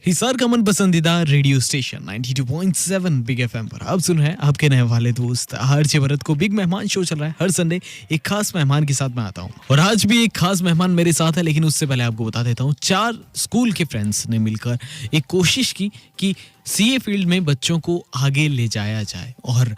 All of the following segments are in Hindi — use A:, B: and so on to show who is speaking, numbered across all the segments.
A: हिसार का मन पसंदीदा रेडियो स्टेशन 92.7 बिग एफएम पर आप सुन रहे हैं आपके नए वाले दोस्त हर्ष भरत को। बिग मेहमान शो चल रहा है हर संडे। एक खास मेहमान के साथ मैं आता हूँ और आज भी एक खास मेहमान मेरे साथ है। लेकिन उससे पहले आपको बता देता हूँ, 4 स्कूल के फ्रेंड्स ने मिलकर एक कोशिश की कि सीए फील्ड में बच्चों को आगे ले जाया जाए और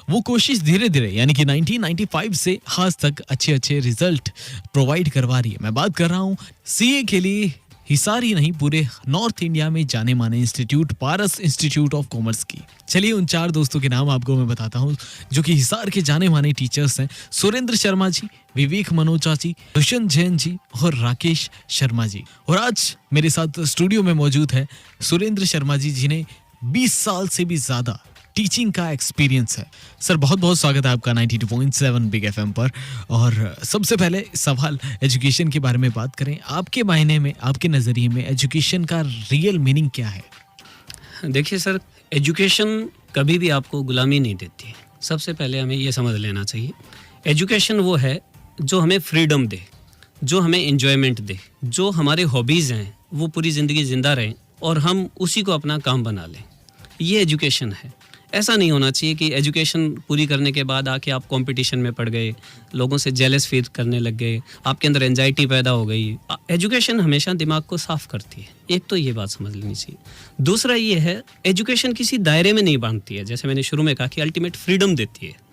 A: वो कोशिश धीरे धीरे यानी कि 1995 से आज तक अच्छे रिजल्ट प्रोवाइड करवा रही है। मैं बात कर रहा हूँ सीए के लिए हिसार ही नहीं पूरे नॉर्थ इंडिया में जाने माने institute Paras institute of commerce की। चलिए उन 4 दोस्तों के नाम आपको मैं बताता हूँ जो कि हिसार के जाने माने टीचर्स हैं। सुरेंद्र शर्मा जी, विवेक मनोचा जी, दुष्यंत जैन जी और राकेश शर्मा जी। और आज मेरे साथ स्टूडियो में मौजूद है सुरेंद्र शर्मा जी, जिन्हें 20 साल से भी ज्यादा टीचिंग का एक्सपीरियंस है। सर बहुत बहुत स्वागत है आपका 92.7 बिग एफएम पर। और सबसे पहले सवाल एजुकेशन के बारे में बात करें। आपके मायने में, आपके नज़रिए में एजुकेशन का रियल मीनिंग क्या है?
B: देखिए सर, एजुकेशन कभी भी आपको गुलामी नहीं देती है। सबसे पहले हमें ये समझ लेना चाहिए, एजुकेशन वो है जो हमें फ्रीडम दे, जो हमें एंजॉयमेंट दे, जो हमारे हॉबीज़ हैं वो पूरी ज़िंदगी ज़िंदा रहें और हम उसी को अपना काम बना लें। ये एजुकेशन है। ऐसा नहीं होना चाहिए कि एजुकेशन पूरी करने के बाद आके आप कंपटीशन में पड़ गए, लोगों से जेलस फील करने लग गए, आपके अंदर एंजाइटी पैदा हो गई। एजुकेशन हमेशा दिमाग को साफ करती है। एक तो ये बात समझ लेनी चाहिए। दूसरा ये है, एजुकेशन किसी दायरे में नहीं बांधती है। जैसे मैंने शुरू में कहा कि अल्टीमेट फ्रीडम देती है।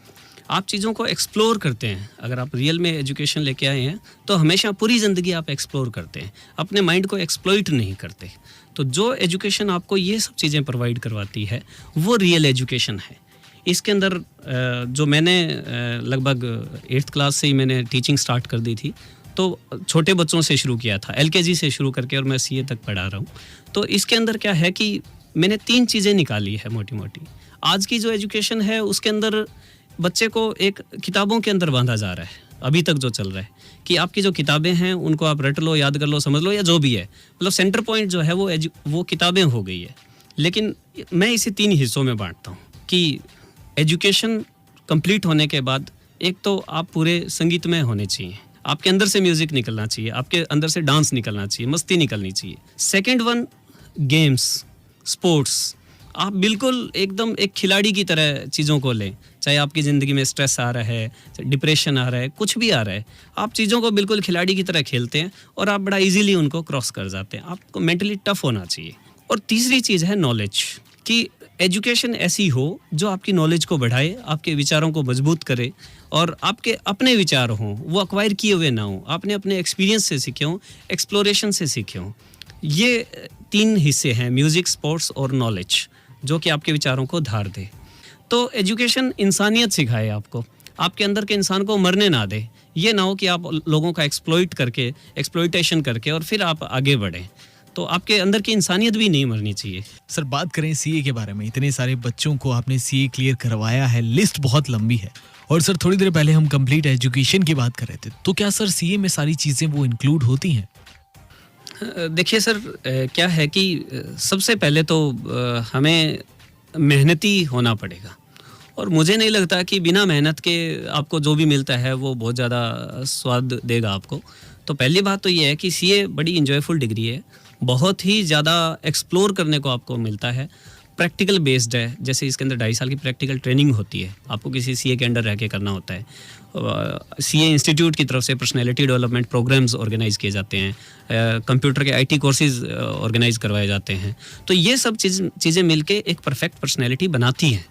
B: आप चीज़ों को एक्सप्लोर करते हैं। अगर आप रियल में एजुकेशन लेके आए हैं तो हमेशा पूरी ज़िंदगी आप एक्सप्लोर करते हैं, अपने माइंड को एक्सप्लॉइट नहीं करते। तो जो एजुकेशन आपको ये सब चीज़ें प्रोवाइड करवाती है वो रियल एजुकेशन है। इसके अंदर जो मैंने लगभग 8th क्लास से ही मैंने टीचिंग स्टार्ट कर दी थी, तो छोटे बच्चों से शुरू किया था, एलकेजी से शुरू करके, और मैं सीए तक पढ़ा रहा हूँ। तो इसके अंदर क्या है कि मैंने 3 चीज़ें निकाली है मोटी मोटी। आज की जो एजुकेशन है उसके अंदर बच्चे को एक किताबों के अंदर बांधा जा रहा है। अभी तक जो चल रहा है कि आपकी जो किताबें हैं उनको आप रट लो, याद कर लो, समझ लो, या जो भी है, मतलब सेंटर पॉइंट जो है वो किताबें हो गई है। लेकिन मैं इसे 3 हिस्सों में बांटता हूँ कि एजुकेशन कंप्लीट होने के बाद एक तो आप पूरे संगीत में होने चाहिए, आपके अंदर से म्यूजिक निकलना चाहिए, आपके अंदर से डांस निकलना चाहिए, मस्ती निकलनी चाहिए। Second one, games, sports. आप बिल्कुल एकदम एक खिलाड़ी की तरह चीज़ों को लें। चाहे आपकी ज़िंदगी में स्ट्रेस आ रहा है, डिप्रेशन आ रहा है, कुछ भी आ रहा है, आप चीज़ों को बिल्कुल खिलाड़ी की तरह खेलते हैं और आप बड़ा इजीली उनको क्रॉस कर जाते हैं। आपको मेंटली टफ होना चाहिए। और तीसरी चीज़ है नॉलेज, कि एजुकेशन ऐसी हो जो आपकी नॉलेज को बढ़ाए, आपके विचारों को मजबूत करे और आपके अपने विचार हों, वो अक्वायर किए हुए ना हों, आपने अपने एक्सपीरियंस से सीखे हों, एक्सप्लोरेशन से सीखे हों। ये 3 हिस्से हैं, म्यूज़िक, स्पोर्ट्स और नॉलेज, जो कि आपके विचारों को धार दे। तो एजुकेशन इंसानियत सिखाए आपको, आपके अंदर के इंसान को मरने ना दे। ये ना हो कि आप लोगों का एक्सप्लॉइटेशन करके और फिर आप आगे बढ़ें। तो आपके अंदर की इंसानियत भी नहीं मरनी चाहिए।
A: सर बात करें सीए के बारे में, इतने सारे बच्चों को आपने सीए क्लियर करवाया है, लिस्ट बहुत लंबी है। और सर थोड़ी देर पहले हम कंप्लीट एजुकेशन की बात कर रहे थे, तो क्या सर सीए में सारी चीज़ें वो इंक्लूड होती हैं?
B: देखिए सर, क्या है कि सबसे पहले तो हमें मेहनती होना पड़ेगा। और मुझे नहीं लगता कि बिना मेहनत के आपको जो भी मिलता है वो बहुत ज़्यादा स्वाद देगा आपको। तो पहली बात तो ये है कि सीए बड़ी इंजॉयफुल डिग्री है, बहुत ही ज़्यादा एक्सप्लोर करने को आपको मिलता है, प्रैक्टिकल बेस्ड है। जैसे इसके अंदर 2.5 साल की प्रैक्टिकल ट्रेनिंग होती है, आपको किसी सीए के अंडर रह के करना होता है। सीए इंस्टीट्यूट की तरफ से पर्सनैलिटी डेवलपमेंट प्रोग्राम्स ऑर्गेनाइज किए जाते हैं, कंप्यूटर के आईटी कोर्सेज ऑर्गेनाइज करवाए जाते हैं। तो ये सब चीज़ें मिलके एक परफेक्ट पर्सनैलिटी बनाती हैं।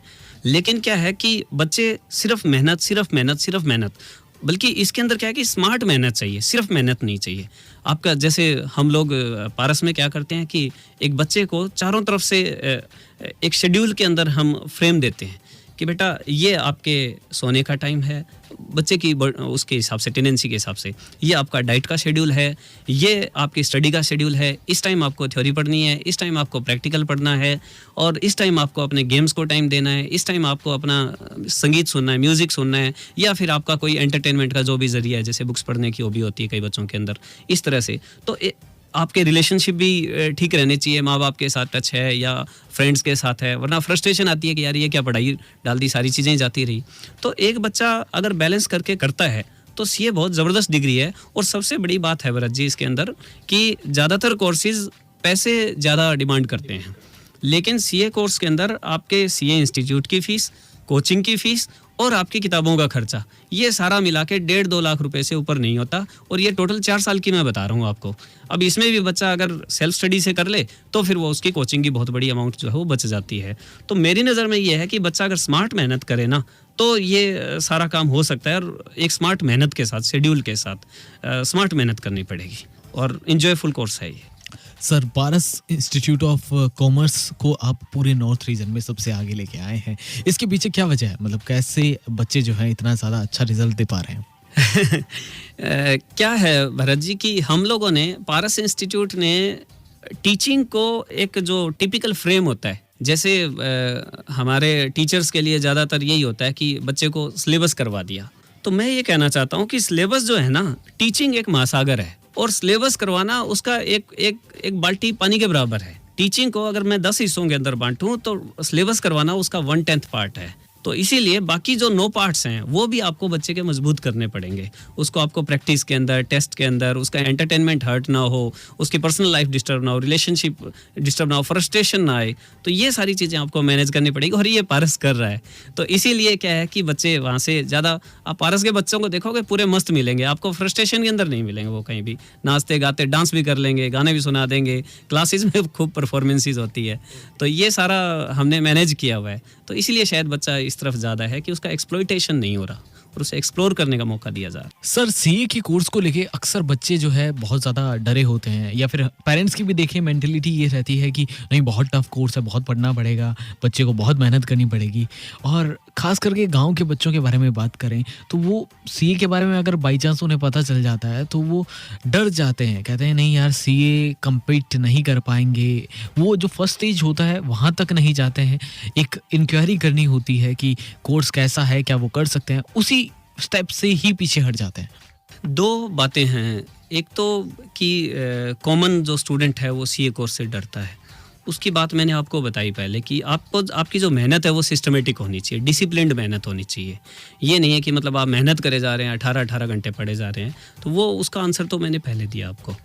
B: लेकिन क्या है कि बच्चे सिर्फ मेहनत, बल्कि इसके अंदर क्या है कि स्मार्ट मेहनत चाहिए, सिर्फ मेहनत नहीं चाहिए। आपका जैसे हम लोग पारस में क्या करते हैं कि एक बच्चे को चारों तरफ से एक शेड्यूल के अंदर हम फ्रेम देते हैं कि बेटा ये आपके सोने का टाइम है, बच्चे की उसके हिसाब से, टेंडेंसी के हिसाब से, ये आपका डाइट का शेड्यूल है, ये आपकी स्टडी का शेड्यूल है, इस टाइम आपको थ्योरी पढ़नी है, इस टाइम आपको प्रैक्टिकल पढ़ना है, और इस टाइम आपको अपने गेम्स को टाइम देना है, इस टाइम आपको अपना संगीत सुनना है, म्यूज़िक सुनना है, या फिर आपका कोई एंटरटेनमेंट का जो भी ज़रिया है, जैसे बुक्स पढ़ने की हॉबी होती है कई बच्चों के अंदर, इस तरह से। तो आपके रिलेशनशिप भी ठीक रहने चाहिए, माँ बाप के साथ टच है या फ्रेंड्स के साथ है, वरना फ्रस्ट्रेशन आती है कि यार ये क्या पढ़ाई डाल दी, सारी चीज़ें जाती रही। तो एक बच्चा अगर बैलेंस करके करता है तो सीए बहुत ज़बरदस्त डिग्री है। और सबसे बड़ी बात है भरत जी इसके अंदर कि ज़्यादातर कोर्सेज पैसे ज़्यादा डिमांड करते हैं। लेकिन सीए कोर्स के अंदर आपके सीए इंस्टीट्यूट की फ़ीस, कोचिंग की फ़ीस और आपकी किताबों का खर्चा, ये सारा मिला के 1.5-2 लाख रुपए से ऊपर नहीं होता। और ये टोटल 4 साल की मैं बता रहा हूँ आपको। अब इसमें भी बच्चा अगर सेल्फ स्टडी से कर ले तो फिर वो उसकी कोचिंग की बहुत बड़ी अमाउंट जो है वो बच जाती है। तो मेरी नज़र में ये है कि बच्चा अगर स्मार्ट मेहनत करे ना तो ये सारा काम हो सकता है। और एक स्मार्ट मेहनत के साथ, शेड्यूल के साथ स्मार्ट मेहनत करनी पड़ेगी और इन्जॉयफुल कोर्स है ये।
A: Sir, Paras institute of commerce को आप पूरे नॉर्थ रीजन में सबसे आगे लेके आए हैं, इसके पीछे क्या वजह है? मतलब कैसे बच्चे जो हैं इतना ज़्यादा अच्छा रिजल्ट दे पा रहे हैं?
B: क्या है भरत जी कि हम लोगों ने, पारस इंस्टीट्यूट ने टीचिंग को एक जो टिपिकल फ्रेम होता है, जैसे हमारे टीचर्स के लिए ज़्यादातर यही होता है कि बच्चे को सिलेबस करवा दिया। तो मैं ये कहना चाहता हूँ कि सिलेबस जो है ना, टीचिंग एक महासागर है और सिलेबस करवाना उसका एक बाल्टी पानी के बराबर है। टीचिंग को अगर मैं 10 हिस्सों के अंदर बांटूं तो सिलेबस करवाना उसका 1/10 पार्ट है। तो इसीलिए बाकी जो 9 पार्ट्स हैं वो भी आपको बच्चे के मजबूत करने पड़ेंगे। उसको आपको प्रैक्टिस के अंदर, टेस्ट के अंदर उसका एंटरटेनमेंट हर्ट ना हो, उसकी पर्सनल लाइफ डिस्टर्ब ना हो, रिलेशनशिप डिस्टर्ब ना हो, फ्रस्ट्रेशन ना आए। तो ये सारी चीज़ें आपको मैनेज करनी पड़ेगी और ये पारस कर रहा है। तो इसीलिए क्या है कि बच्चे वहाँ से ज़्यादा, आप पारस के बच्चों को देखोगे पूरे मस्त मिलेंगे, आपको फ्रस्ट्रेशन के अंदर नहीं मिलेंगे। वो कहीं भी नाचते गाते, डांस भी कर लेंगे, गाने भी सुना देंगे, क्लासेस में खूब परफॉर्मेंसेस होती है। तो ये सारा हमने मैनेज किया हुआ है। तो इसीलिए शायद बच्चा इस तरफ ज़्यादा है कि उसका एक्सप्लॉइटेशन नहीं हो रहा और उसे एक्सप्लोर करने का मौका दिया जा रहा है।
A: सर, सीए के कोर्स को लेके अक्सर बच्चे जो है बहुत ज़्यादा डरे होते हैं, या फिर पेरेंट्स की भी देखिए मेंटेलिटी ये रहती है कि नहीं बहुत टफ कोर्स है, बहुत पढ़ना पड़ेगा, बच्चे को बहुत मेहनत करनी पड़ेगी। और ख़ास करके गांव के बच्चों के बारे में बात करें तो वो सीए के बारे में अगर बाई चांस उन्हें पता चल जाता है तो वो डर जाते हैं, कहते हैं नहीं यार सीए कम्पीट नहीं कर पाएंगे। वो जो फर्स्ट स्टेज होता है वहाँ तक नहीं जाते हैं, एक इंक्वायरी करनी होती है कि कोर्स कैसा है, क्या वो कर सकते हैं, उसी स्टेप से ही पीछे हट जाते हैं।
B: 2 बातें हैं। एक तो कि कॉमन जो स्टूडेंट है वो सीए कोर्स से डरता है। उसकी बात मैंने आपको बताई पहले कि आपको, आपकी जो मेहनत है वो सिस्टमेटिक होनी चाहिए, डिसिप्लिन्ड मेहनत होनी चाहिए। ये नहीं है कि मतलब आप मेहनत करे जा रहे हैं, 18-18 घंटे पढ़े जा रहे हैं। तो वो उसका आंसर तो मैंने पहले दिया आपको।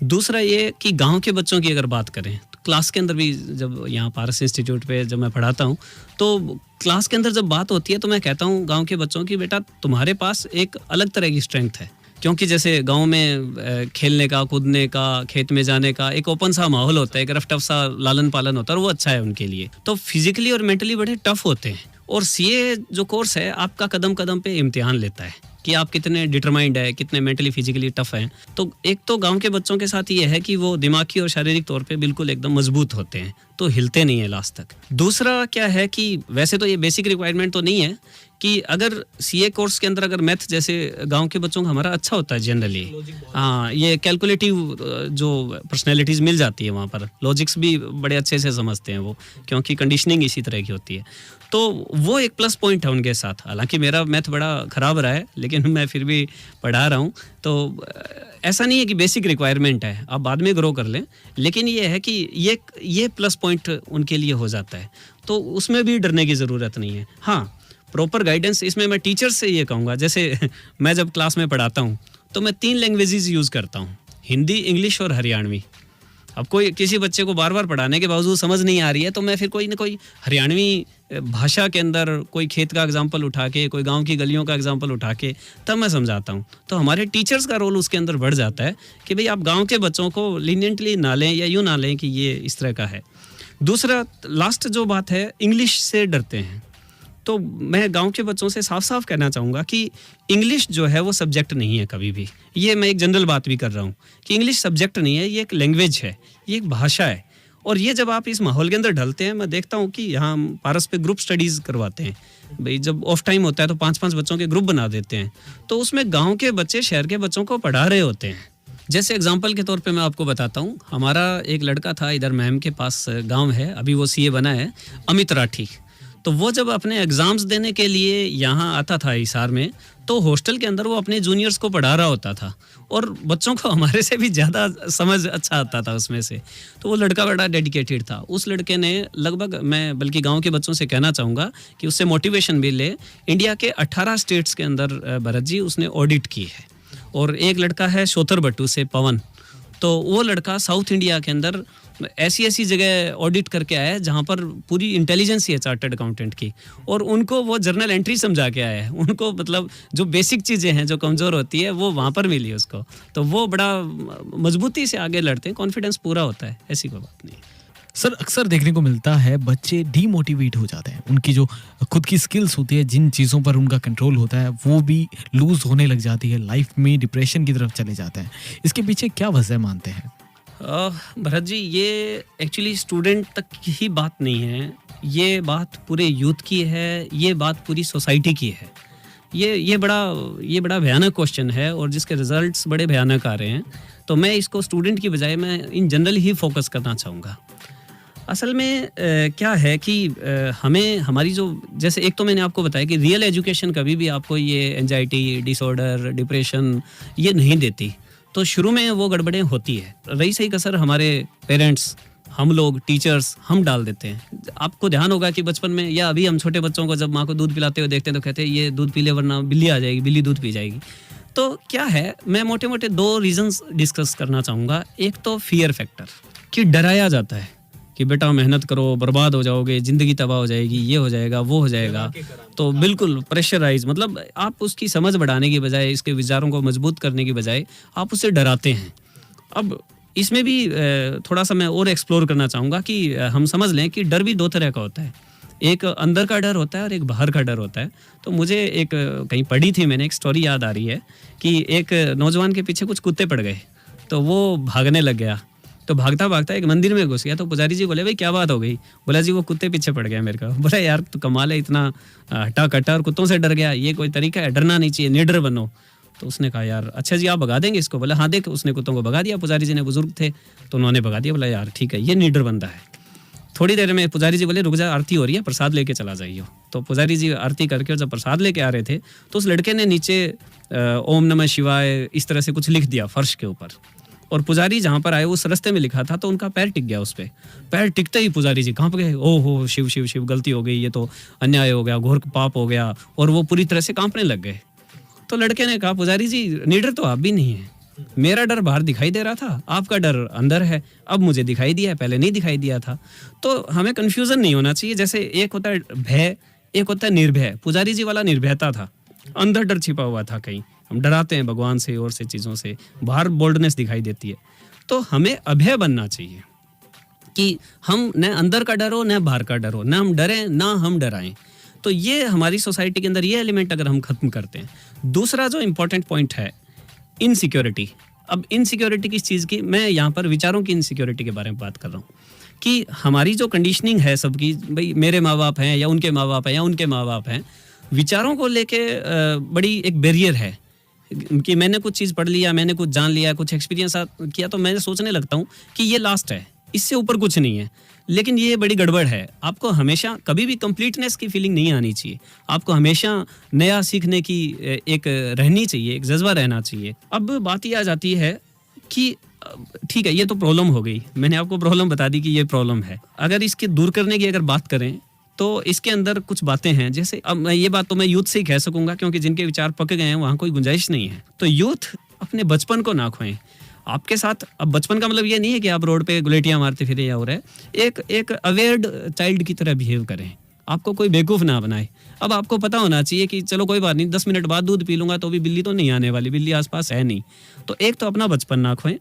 B: दूसरा ये कि गांव के बच्चों की अगर बात करें तो क्लास के अंदर भी, जब यहाँ पारस इंस्टीट्यूट पे जब मैं पढ़ाता हूँ तो क्लास के अंदर जब बात होती है तो मैं कहता हूँ गांव के बच्चों की, बेटा तुम्हारे पास एक अलग तरह की स्ट्रेंथ है। क्योंकि जैसे गांव में खेलने का, कूदने का, खेत में जाने का एक ओपन सा माहौल होता है, एक रफ टफ सा लालन पालन होता है और वो अच्छा है उनके लिए। तो फिजिकली और मेंटली बड़े टफ होते हैं। और सीए जो कोर्स है आपका कदम कदम पे इम्तिहान लेता है कि आप कितने डिटरमाइंड है, कितने मेंटली फिजिकली टफ हैं। तो एक तो गांव के बच्चों के साथ ये है कि वो दिमागी और शारीरिक तौर पे बिल्कुल एकदम मजबूत होते हैं, तो हिलते नहीं है लास्ट तक। दूसरा क्या है कि वैसे तो ये बेसिक रिक्वायरमेंट तो नहीं है कि अगर सीए कोर्स के अंदर अगर मैथ जैसे गांव के बच्चों का हमारा अच्छा होता है जनरली, हाँ, ये कैलकुलेटिव जो पर्सनैलिटीज़ मिल जाती है वहाँ पर, लॉजिक्स भी बड़े अच्छे से समझते हैं वो, क्योंकि कंडीशनिंग इसी तरह की होती है। तो वो एक प्लस पॉइंट है उनके साथ। हालांकि मेरा मैथ बड़ा ख़राब रहा है लेकिन मैं फिर भी पढ़ा रहा हूँ। तो ऐसा नहीं है कि बेसिक रिक्वायरमेंट है, आप बाद में ग्रो कर लें, लेकिन ये है कि ये प्लस पॉइंट उनके लिए हो जाता है। तो उसमें भी डरने की ज़रूरत नहीं है। हाँ, प्रॉपर गाइडेंस इसमें मैं टीचर्स से ये कहूँगा, जैसे मैं जब क्लास में पढ़ाता हूँ तो मैं 3 लैंग्वेजेस यूज़ करता हूँ, हिंदी, इंग्लिश और हरियाणवी। अब कोई किसी बच्चे को बार बार पढ़ाने के बावजूद समझ नहीं आ रही है तो मैं फिर कोई ना कोई हरियाणवी भाषा के अंदर कोई खेत का एग्जाम्पल उठा के, कोई गांव की गलियों का एग्जाम्पल उठा के तब मैं समझाता हूँ। तो हमारे टीचर्स का रोल उसके अंदर बढ़ जाता है कि भाई आप गाँव के बच्चों को लीनियंटली ना लें या यूँ ना लें कि ये इस तरह का है। दूसरा, लास्ट जो बात है, इंग्लिश से डरते हैं। तो मैं गांव के बच्चों से साफ साफ कहना चाहूँगा कि इंग्लिश जो है वो सब्जेक्ट नहीं है कभी भी। ये मैं एक जनरल बात भी कर रहा हूँ कि इंग्लिश सब्जेक्ट नहीं है, ये एक लैंग्वेज है, ये एक भाषा है। और ये जब आप इस माहौल के अंदर ढलते हैं, मैं देखता हूँ कि यहाँ हम पारस पे ग्रुप स्टडीज़ करवाते हैं भाई, जब ऑफ टाइम होता है तो 5-5 बच्चों के ग्रुप बना देते हैं। तो उसमें गाँव के बच्चे शहर के बच्चों को पढ़ा रहे होते हैं। जैसे एग्जाम्पल के तौर पे मैं आपको बताता हूँ, हमारा एक लड़का था इधर मैम के पास गाँव है, अभी वो सीए बना है, अमित राठी। तो वो जब अपने एग्ज़ाम्स देने के लिए यहाँ आता था हिसार में, तो हॉस्टल के अंदर वो अपने जूनियर्स को पढ़ा रहा होता था और बच्चों को हमारे से भी ज़्यादा समझ अच्छा आता था उसमें से। तो वो लड़का बड़ा डेडिकेटेड था। उस लड़के ने लगभग, मैं बल्कि गांव के बच्चों से कहना चाहूँगा कि उससे मोटिवेशन भी ले, इंडिया के 18 स्टेट्स के अंदर भरत जी उसने ऑडिट की है। और एक लड़का है शोतर बट्टू से, पवन, तो वो लड़का साउथ इंडिया के अंदर ऐसी ऐसी जगह ऑडिट करके आया है जहाँ पर पूरी इंटेलिजेंस है चार्टर्ड अकाउंटेंट की, और उनको वो जर्नल एंट्री समझा के आया है। उनको मतलब जो बेसिक चीज़ें हैं जो कमज़ोर होती है वो वहाँ पर मिली उसको, तो वो बड़ा मजबूती से आगे लड़ते हैं, कॉन्फिडेंस पूरा होता है, ऐसी कोई बात नहीं।
A: सर अक्सर देखने को मिलता है बच्चे डीमोटिवेट हो जाते हैं, उनकी जो खुद की स्किल्स होती है, जिन चीज़ों पर उनका कंट्रोल होता है वो भी लूज होने लग जाती है, लाइफ में डिप्रेशन की तरफ चले जाते हैं। इसके पीछे क्या वजह मानते हैं?
B: भरत जी, ये एक्चुअली स्टूडेंट तक की ही बात नहीं है, ये बात पूरे यूथ की है, ये बात पूरी सोसाइटी की है। ये बड़ा भयानक क्वेश्चन है और जिसके रिजल्ट्स बड़े भयानक आ रहे हैं। तो मैं इसको स्टूडेंट की बजाय मैं इन जनरल ही फोकस करना चाहूँगा। असल में क्या है कि हमें हमारी जो, जैसे एक तो मैंने आपको बताया कि रियल एजुकेशन कभी भी आपको ये एंजाइटी, डिसऑर्डर, डिप्रेशन ये नहीं देती। तो शुरू में वो गड़बड़ें होती है, रही सही कसर हमारे पेरेंट्स, हम लोग, टीचर्स, हम डाल देते हैं। आपको ध्यान होगा कि बचपन में या अभी हम छोटे बच्चों को जब माँ को दूध पिलाते हुए देखते हैं तो कहते हैं ये दूध पी ले वरना बिल्ली आ जाएगी, बिल्ली दूध पी जाएगी। तो क्या है, मैं मोटे मोटे 2 रीजंस डिस्कस करना चाहूँगा। एक तो फियर फैक्टर, कि डराया जाता है कि बेटा मेहनत करो, बर्बाद हो जाओगे, ज़िंदगी तबाह हो जाएगी, ये हो जाएगा, वो हो जाएगा। तो बिल्कुल प्रेशराइज, मतलब आप उसकी समझ बढ़ाने की बजाय, इसके विचारों को मजबूत करने की बजाय आप उससे डराते हैं। अब इसमें भी थोड़ा सा मैं और एक्सप्लोर करना चाहूँगा कि हम समझ लें कि डर भी 2 तरह का होता है। एक अंदर का डर होता है और एक बाहर का डर होता है। तो मुझे एक कहीं पढ़ी थी मैंने, एक स्टोरी याद आ रही है कि एक नौजवान के पीछे कुछ कुत्ते पड़ गए, तो वो भागने लग गया। तो भागता भागता एक मंदिर में घुस गया। तो पुजारी जी बोले भाई क्या बात हो गई? बोला जी वो कुत्ते पीछे पड़ गया मेरे को। बोला यार तो कमाल है, इतना हटा कटा और कुत्तों से डर गया, ये कोई तरीका है? डरना नहीं चाहिए, निडर बनो। तो उसने कहा यार अच्छा जी आप भगा देंगे इसको? बोला हाँ। देख उसने कुत्तों को भगा दिया, पुजारी जी ने, बुजुर्ग थे तो उन्होंने भगा दिया। बोला यार ठीक है, ये निडर बंदा है। थोड़ी देर में पुजारी जी बोले रुक जा, आरती हो रही है, प्रसाद लेके चला जाइए। तो पुजारी जी आरती करके और जब प्रसाद लेके आ रहे थे तो उस लड़के ने नीचे ओम नमः शिवाय इस तरह से कुछ लिख दिया फर्श के ऊपर, और पुजारी जहाँ पर आए उस रास्ते में लिखा था तो उनका पैर टिक गया उस पर। पैर टिकते ही पुजारी जी कांप गए, ओहो शिव शिव शिव, गलती हो गई, ये तो अन्याय हो गया, घोर पाप हो गया, और वो पूरी तरह से कांपने लग गए। तो लड़के ने कहा पुजारी जी निडर तो आप भी नहीं है, मेरा डर बाहर दिखाई दे रहा था, आपका डर अंदर है, अब मुझे दिखाई दिया है, पहले नहीं दिखाई दिया था। तो हमें कन्फ्यूजन नहीं होना चाहिए। जैसे एक होता है भय, एक होता है निर्भय। पुजारी जी वाला निर्भयता था, अंदर डर छिपा हुआ था कहीं, हम डराते हैं भगवान से और से चीज़ों से, बाहर बोल्डनेस दिखाई देती है। तो हमें अभय बनना चाहिए कि हम न अंदर का डर हो न बाहर का डर हो, न हम डरें ना हम डराएं। तो ये हमारी सोसाइटी के अंदर ये एलिमेंट अगर हम खत्म करते हैं। दूसरा जो इम्पोर्टेंट पॉइंट है इनसिक्योरिटी। अब इनसिक्योरिटी किस चीज़ की, मैं यहाँ पर विचारों की इनसिक्योरिटी के बारे में बात कर रहा हूँ कि हमारी जो कंडीशनिंग है सबकी, भाई मेरे माँ बाप हैं या उनके माँ बाप हैं या उनके माँ बाप हैं, विचारों को लेके बड़ी एक बैरियर है कि मैंने कुछ चीज़ पढ़ लिया, मैंने कुछ जान लिया, कुछ एक्सपीरियंस किया तो मैं सोचने लगता हूँ कि ये लास्ट है, इससे ऊपर कुछ नहीं है। लेकिन ये बड़ी गड़बड़ है। आपको हमेशा कभी भी कंप्लीटनेस की फीलिंग नहीं आनी चाहिए, आपको हमेशा नया सीखने की एक रहनी चाहिए, एक जज्बा रहना चाहिए। अब बात ये आ जाती है कि ठीक है ये तो प्रॉब्लम हो गई, मैंने आपको प्रॉब्लम बता दी कि ये प्रॉब्लम है। अगर इसके दूर करने की अगर बात करें तो इसके अंदर कुछ बातें हैं। जैसे अब मैं ये बात तो मैं यूथ से ही कह सकूंगा क्योंकि जिनके विचार पक गए हैं वहाँ कोई गुंजाइश नहीं है। तो यूथ अपने बचपन को ना खोएं। आपके साथ अब बचपन का मतलब ये नहीं है कि आप रोड पे गुलेटियां मारते फिरे या हो रहे, एक अवेयर्ड चाइल्ड की तरह बिहेव करें, आपको कोई बेवकूफ़ ना बनाए। अब आपको पता होना चाहिए कि चलो कोई बात नहीं, 10 मिनट बाद दूध पी लूंगा तो भी बिल्ली तो नहीं आने वाली, बिल्ली आसपास है नहीं। तो एक तो अपना बचपन ना खोएं।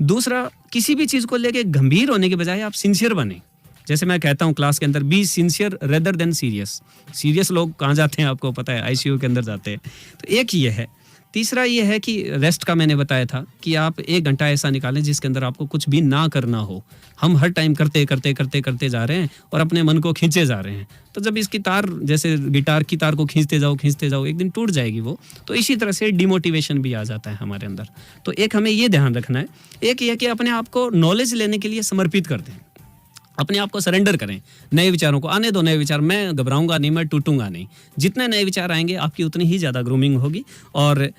B: दूसरा, किसी भी चीज़ को लेके गंभीर होने के बजाय आप सिंसियर बने। जैसे मैं कहता हूँ क्लास के अंदर, be sincere rather than serious. Serious लोग कहाँ जाते हैं आपको पता है, आईसीयू के अंदर जाते हैं। तो एक ये है। तीसरा ये है कि रेस्ट का मैंने बताया था कि आप 1 घंटा ऐसा निकालें जिसके अंदर आपको कुछ भी ना करना हो। हम हर टाइम करते करते करते करते जा रहे हैं और अपने मन को खींचे जा रहे हैं। तो जब इसकी तार, जैसे गिटार की तार को खींचते जाओ एक दिन टूट जाएगी वो। तो इसी तरह से डिमोटिवेशन भी आ जाता है हमारे अंदर। तो एक हमें ये ध्यान रखना है। एक ये कि अपने आप को नॉलेज लेने के लिए समर्पित कर दें, अपने आप को सरेंडर करें। नए विचारों को आने दो, नए विचार, मैं घबराऊंगा नहीं, मैं टूटूंगा नहीं। जितने नए विचार आएंगे आपकी उतनी ही ज़्यादा ग्रूमिंग होगी। और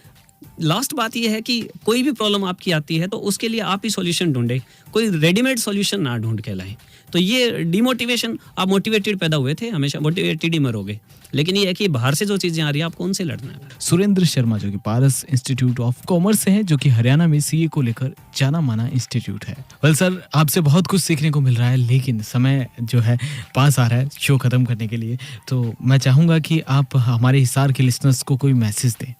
B: लास्ट बात यह है कि कोई भी प्रॉब्लम आपकी आती है तो उसके लिए आप ही सॉल्यूशन ढूंढें, कोई रेडीमेड सॉल्यूशन ना ढूंढ के लाएं। तो ये डिमोटिवेशन, आप मोटिवेटेड पैदा हुए थे, हमेशा मोटिवेटेड ही मरोगे। लेकिन ये है कि बाहर से जो चीज़ें आ रही है आपको उनसे लड़ना है।
A: सुरेंद्र शर्मा जो कि पारस इंस्टीट्यूट ऑफ कॉमर्स से है, जो कि हरियाणा में सीए को लेकर जाना माना इंस्टीट्यूट है। वेल सर, आपसे बहुत कुछ सीखने को मिल रहा है, लेकिन समय जो है पास आ रहा है शो खत्म करने के लिए, तो मैं चाहूँगा कि आप हमारे हिसार के लिसनर्स को कोई मैसेज दें।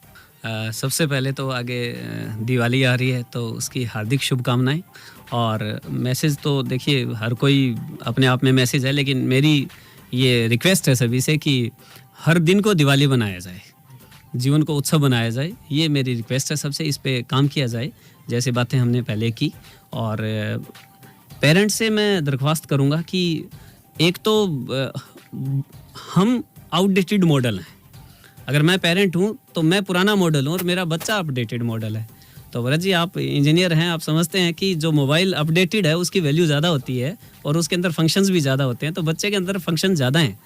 B: सबसे पहले तो आगे दिवाली आ रही है, तो उसकी हार्दिक शुभकामनाएं। और मैसेज तो देखिए हर कोई अपने आप में मैसेज है, लेकिन मेरी ये रिक्वेस्ट है सभी से कि हर दिन को दिवाली बनाया जाए, जीवन को उत्सव बनाया जाए। ये मेरी रिक्वेस्ट है सबसे, इस पे काम किया जाए जैसे बातें हमने पहले की। और पेरेंट्स से मैं दरख्वास्त करूँगा कि एक तो हम आउटडेटेड मॉडल हैं। अगर मैं पेरेंट हूँ तो मैं पुराना मॉडल हूँ और मेरा बच्चा अपडेटेड मॉडल है। तो भरत जी, आप इंजीनियर हैं, आप समझते हैं कि जो मोबाइल अपडेटेड है उसकी वैल्यू ज़्यादा होती है और उसके अंदर फंक्शंस भी ज़्यादा होते हैं, तो बच्चे के अंदर फंक्शन ज़्यादा हैं।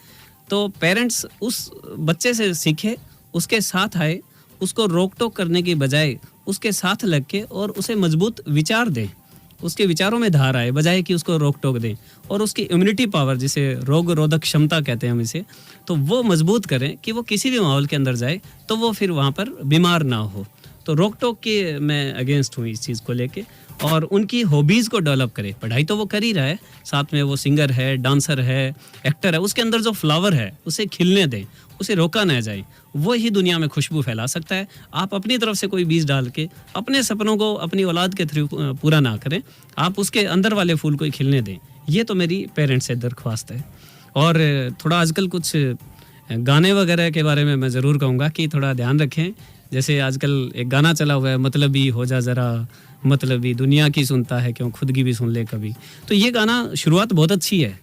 B: तो पेरेंट्स उस बच्चे से सीखे, उसके साथ आए, उसको रोक टोक करने की बजाय उसके साथ लग के और उसे मजबूत विचार दें, उसके विचारों में धार आए, बजाय कि उसको रोक टोक दें। और उसकी इम्यूनिटी पावर, जिसे रोग रोधक क्षमता कहते हैं हम इसे, तो वो मजबूत करें कि वो किसी भी माहौल के अंदर जाए तो वो फिर वहाँ पर बीमार ना हो। तो रोक टोक के मैं अगेंस्ट हूँ इस चीज़ को लेके। और उनकी हॉबीज़ को डेवलप करें। पढ़ाई तो वो कर ही रहा है, साथ में वो सिंगर है, डांसर है, एक्टर है, उसके अंदर जो फ्लावर है उसे खिलने दें, उसे रोका ना जाए। वो ही दुनिया में खुशबू फैला सकता है। आप अपनी तरफ से कोई बीज डाल के अपने सपनों को अपनी औलाद के थ्रू पूरा ना करें, आप उसके अंदर वाले फूल को ही खिलने दें। ये तो मेरी पेरेंट्स से दरख्वास्त है। और थोड़ा आजकल कुछ गाने वगैरह के बारे में मैं ज़रूर कहूँगा कि थोड़ा ध्यान रखें। जैसे आजकल एक गाना चला हुआ है, मतलबी हो जा ज़रा, मतलबी दुनिया की सुनता है क्यों, खुद की भी सुन ले कभी। तो ये गाना शुरुआत बहुत अच्छी है।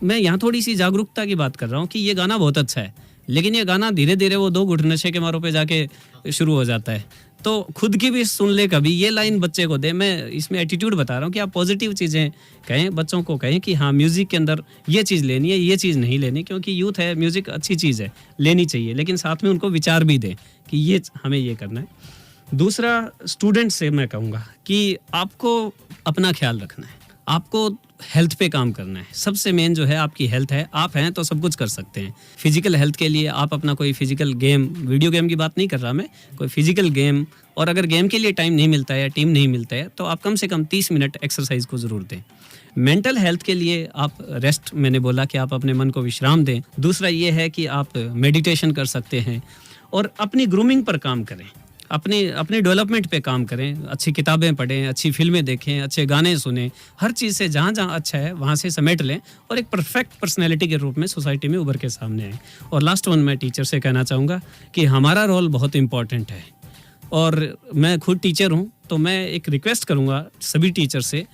B: मैं यहाँ थोड़ी सी जागरूकता की बात कर रहा हूँ कि ये गाना बहुत अच्छा है, लेकिन ये गाना धीरे धीरे वो 2 घुट नशे के मारों पे जाके शुरू हो जाता है। तो खुद की भी सुन ले कभी, ये लाइन बच्चे को दे। मैं इसमें एटीट्यूड बता रहा हूँ कि आप पॉजिटिव चीज़ें कहें, बच्चों को कहें कि हाँ म्यूज़िक के अंदर ये चीज़ लेनी है, ये चीज़ नहीं लेनी, क्योंकि यूथ है, म्यूज़िक अच्छी चीज़ है, लेनी चाहिए, लेकिन साथ में उनको विचार भी दें कि ये हमें ये करना है। दूसरा, स्टूडेंट से मैं कहूँगा कि आपको अपना ख्याल रखना है, आपको हेल्थ पे काम करना है। सबसे मेन जो है आपकी हेल्थ है। आप हैं तो सब कुछ कर सकते हैं। फिजिकल हेल्थ के लिए आप अपना कोई फिजिकल गेम, वीडियो गेम की बात नहीं कर रहा मैं, कोई फिजिकल गेम, और अगर गेम के लिए टाइम नहीं मिलता है या टीम नहीं मिलता है तो आप कम से कम 30 मिनट एक्सरसाइज को ज़रूर दें। मेंटल हेल्थ के लिए आप रेस्ट, मैंने बोला कि आप अपने मन को विश्राम दें। दूसरा ये है कि आप मेडिटेशन कर सकते हैं और अपनी ग्रूमिंग पर काम करें, अपने डेवलपमेंट पे काम करें। अच्छी किताबें पढ़ें, अच्छी फिल्में देखें, अच्छे गाने सुनें। हर चीज़ से जहाँ जहाँ अच्छा है वहाँ से समेट लें और एक परफेक्ट पर्सनैलिटी के रूप में सोसाइटी में उभर के सामने आए। और लास्ट वन, मैं टीचर से कहना चाहूँगा कि हमारा रोल बहुत इम्पॉर्टेंट है। और मैं खुद टीचर हूँ, तो मैं एक रिक्वेस्ट करूँगा सभी टीचर से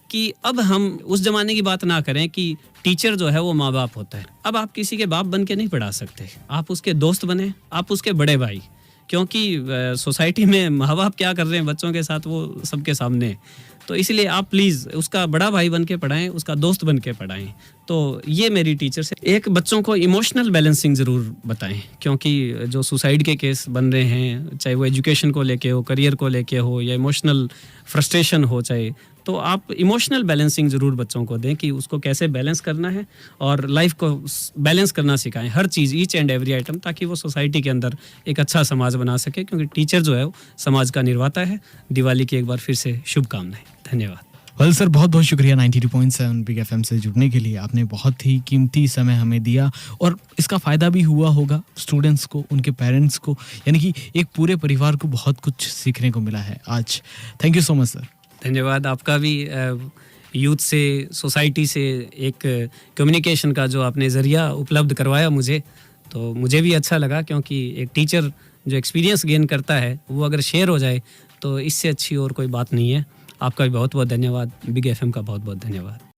B: कि अब हम उस ज़माने की बात ना करें कि टीचर जो है वो माँ बाप होता है। अब आप किसी के बाप बन के नहीं पढ़ा सकते, आप उसके दोस्त बने, आप उसके बड़े भाई। क्योंकि सोसाइटी में माँ बाप क्या कर रहे हैं बच्चों के साथ वो सबके सामने है। तो इसलिए आप प्लीज़ उसका बड़ा भाई बन के पढ़ाएं, उसका दोस्त बन के पढ़ाएं। तो ये मेरी टीचर से। एक, बच्चों को इमोशनल बैलेंसिंग ज़रूर बताएं, क्योंकि जो सुसाइड के केस बन रहे हैं, चाहे वो एजुकेशन को लेके हो, करियर को लेके हो, या इमोशनल फ्रस्ट्रेशन हो चाहे, तो आप इमोशनल बैलेंसिंग ज़रूर बच्चों को दें कि उसको कैसे बैलेंस करना है और लाइफ को बैलेंस करना सिखाएं, हर चीज़, ईच एंड एवरी आइटम, ताकि वो सोसाइटी के अंदर एक अच्छा समाज बना सके। क्योंकि टीचर जो है वो समाज का निर्माता है। दिवाली की एक बार फिर से शुभकामनाएं। धन्यवाद।
A: वेल सर, बहुत बहुत शुक्रिया 92.7 बिग एफएम से जुड़ने के लिए। आपने बहुत ही कीमती समय हमें दिया और इसका फ़ायदा भी हुआ होगा स्टूडेंट्स को, उनके पेरेंट्स को, यानी कि एक पूरे परिवार को बहुत कुछ सीखने को मिला है आज। Thank you so much sir.
B: धन्यवाद आपका भी। यूथ से, सोसाइटी से एक कम्युनिकेशन का जो आपने ज़रिया उपलब्ध करवाया मुझे, तो मुझे भी अच्छा लगा। क्योंकि एक टीचर जो एक्सपीरियंस गेन करता है वो अगर शेयर हो जाए तो इससे अच्छी और कोई बात नहीं है। आपका भी बहुत बहुत धन्यवाद। बिग एफएम का बहुत बहुत धन्यवाद।